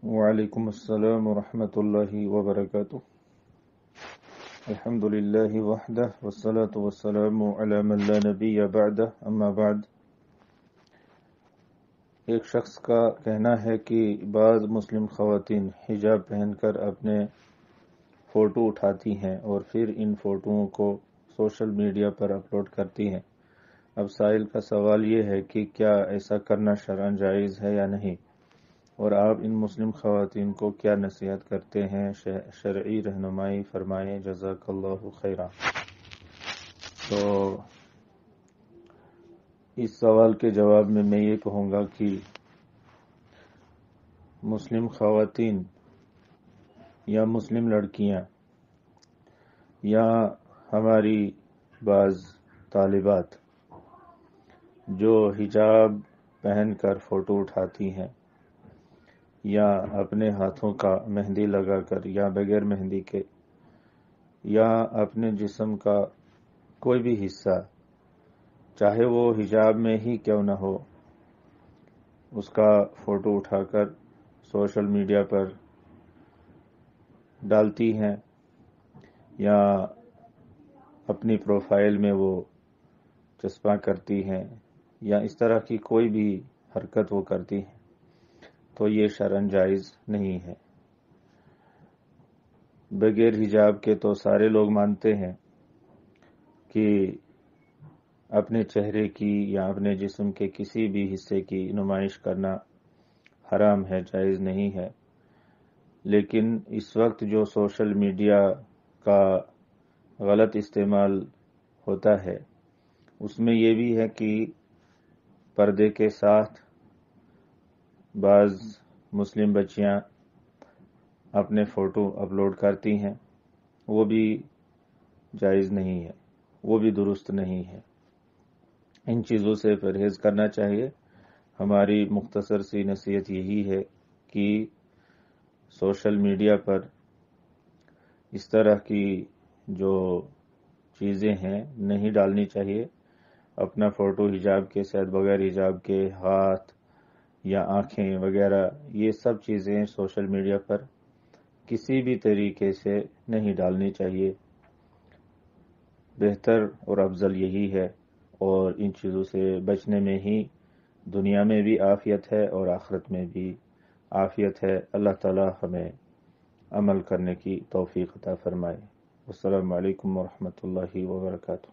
وعلیکم السلام ورحمۃ اللہ وبرکاتہ۔ الحمد للہ وحدہ والصلاة والسلام علی من لا نبی بعدہ، اما بعد۔ ایک شخص کا کہنا ہے کہ بعض مسلم خواتین حجاب پہن کر اپنے فوٹو اٹھاتی ہیں اور پھر ان فوٹوؤں کو سوشل میڈیا پر اپلوڈ کرتی ہیں۔ اب سائل کا سوال یہ ہے کہ کیا ایسا کرنا شرعاً جائز ہے یا نہیں، اور آپ ان مسلم خواتین کو کیا نصیحت کرتے ہیں؟ شرعی رہنمائی فرمائیں، جزاک اللہ خیرا۔ تو اس سوال کے جواب میں یہ کہوں گا کہ مسلم خواتین یا مسلم لڑکیاں یا ہماری بعض طالبات جو حجاب پہن کر فوٹو اٹھاتی ہیں یا اپنے ہاتھوں کا مہندی لگا کر یا بغیر مہندی کے یا اپنے جسم کا کوئی بھی حصہ، چاہے وہ حجاب میں ہی کیوں نہ ہو، اس کا فوٹو اٹھا کر سوشل میڈیا پر ڈالتی ہیں یا اپنی پروفائل میں وہ چسپاں کرتی ہیں یا اس طرح کی کوئی بھی حرکت وہ کرتی ہیں، تو یہ شرعاً جائز نہیں ہے۔ بغیر حجاب کے تو سارے لوگ مانتے ہیں کہ اپنے چہرے کی یا اپنے جسم کے کسی بھی حصے کی نمائش کرنا حرام ہے، جائز نہیں ہے۔ لیکن اس وقت جو سوشل میڈیا کا غلط استعمال ہوتا ہے، اس میں یہ بھی ہے کہ پردے کے ساتھ بعض مسلم بچیاں اپنے فوٹو اپلوڈ کرتی ہیں، وہ بھی جائز نہیں ہے، وہ بھی درست نہیں ہے۔ ان چیزوں سے پرہیز کرنا چاہیے۔ ہماری مختصر سی نصیحت یہی ہے کہ سوشل میڈیا پر اس طرح کی جو چیزیں ہیں نہیں ڈالنی چاہیے۔ اپنا فوٹو حجاب کے ساتھ بغیر حجاب کے ہاتھ یا آنکھیں وغیرہ، یہ سب چیزیں سوشل میڈیا پر کسی بھی طریقے سے نہیں ڈالنی چاہیے۔ بہتر اور افضل یہی ہے، اور ان چیزوں سے بچنے میں ہی دنیا میں بھی عافیت ہے اور آخرت میں بھی عافیت ہے۔ اللہ تعالی ہمیں عمل کرنے کی توفیق عطا فرمائے۔ السلام علیکم ورحمۃ اللہ وبرکاتہ۔